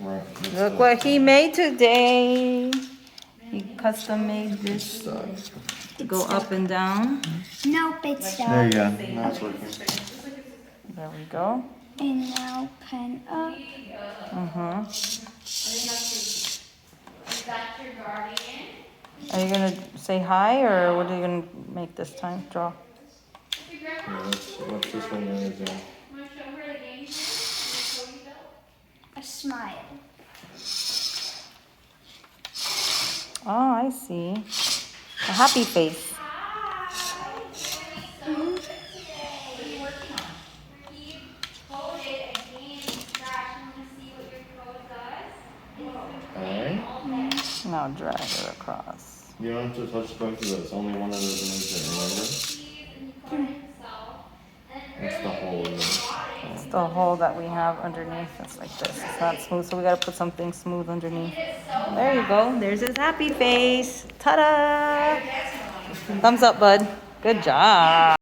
Right. Look what he made today. He custom made this to go up and down. Nope, it's stuck. There you go. Now it's working. There we go. And now pen up. Are you gonna say hi, or what are you gonna make this time? Draw. Yeah, what's this one gonna do? A smile. Oh, I see. A happy face. Alright. Now drag it across. You don't have to touch both of those. Only one of those moves it, remember? That's the hole in it. It's the hole that we have underneath. It's like this. It's not smooth, so we gotta put something smooth underneath. There you go. There's his happy face. Ta-da! Thumbs up, bud. Good job.